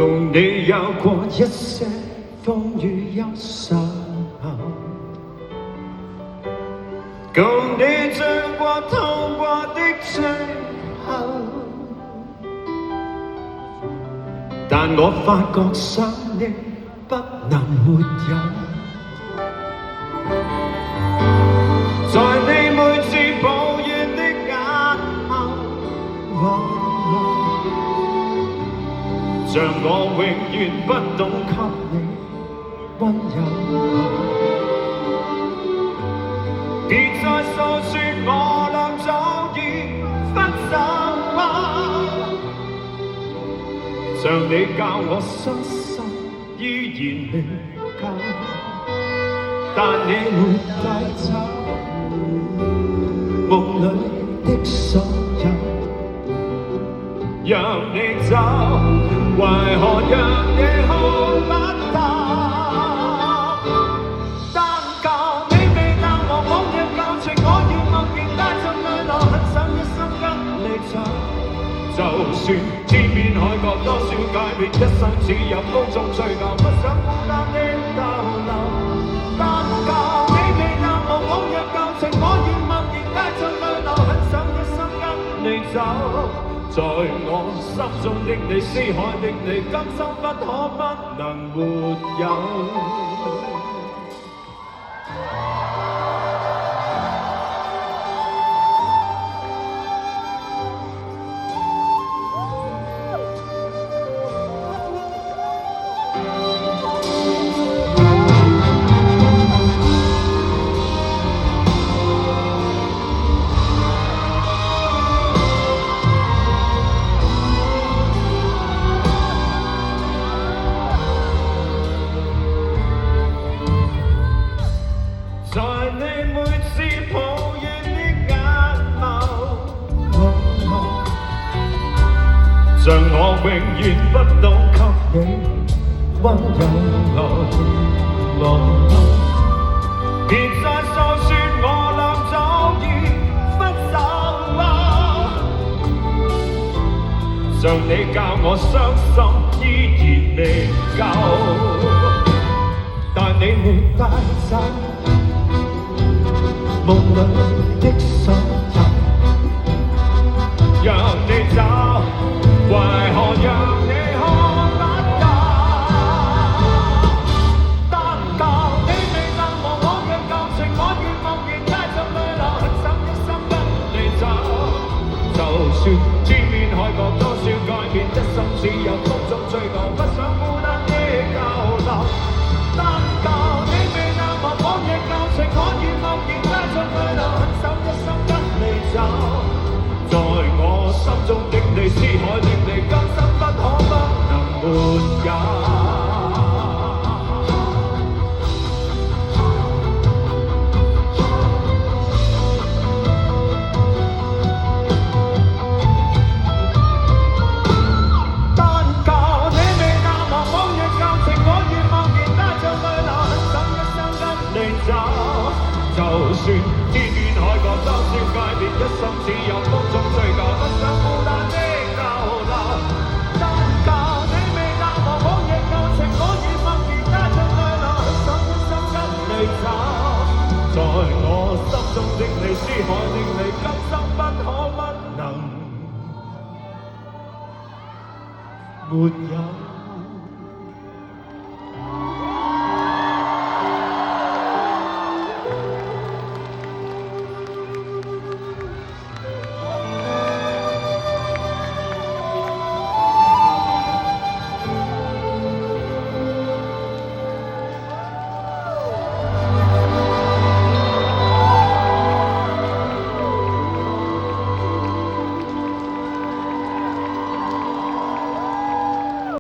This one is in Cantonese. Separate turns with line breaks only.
共你有過一些風雨憂愁，共你醉過痛過的最後，但我發覺想你不能沒有，在你每次抱怨的眼後，像我永遠不懂給你溫柔。別再訴說我倆早已分手，像你教我傷心依然未夠，但你會帶走夢裏的所有，讓你走，為何讓你看不到？就算天邊海角多少界別，一生只有風中追求，不想孤單的逗留。但求你未淡忘往日舊情，我願默然帶着淚流，很想一生跟你走。在我心中的你，思海的你，今生不可不能沒有。在你每次抱怨的眼眸，像我永遠不懂給你溫柔。別再訴說我倆早已分手，像你教我傷心依然未夠，但你沒帶走夢裏的所有，讓你走，為何讓你看不到？但求你未淡忘往日舊情，我願默然帶着淚流，很想一生跟你走。就算天邊海角多少改變，一生只有風中追求，不想孤單的逗留。但求你未淡忘往日舊情，我願默然帶着淚流，很想一生跟你走。在我心中的你，思海的你，今生不可不能沒有。但求你未淡忘往日舊情，我願默然帶着淚流，很想一生跟你走。就算天邊海角多少界別，一生只有風中追求，不想孤單的逗留。但求你未淡忘往日舊情，我願默然帶着淚流，很想一生跟你走。在我心中的你，思海的你，今生不可不能沒有。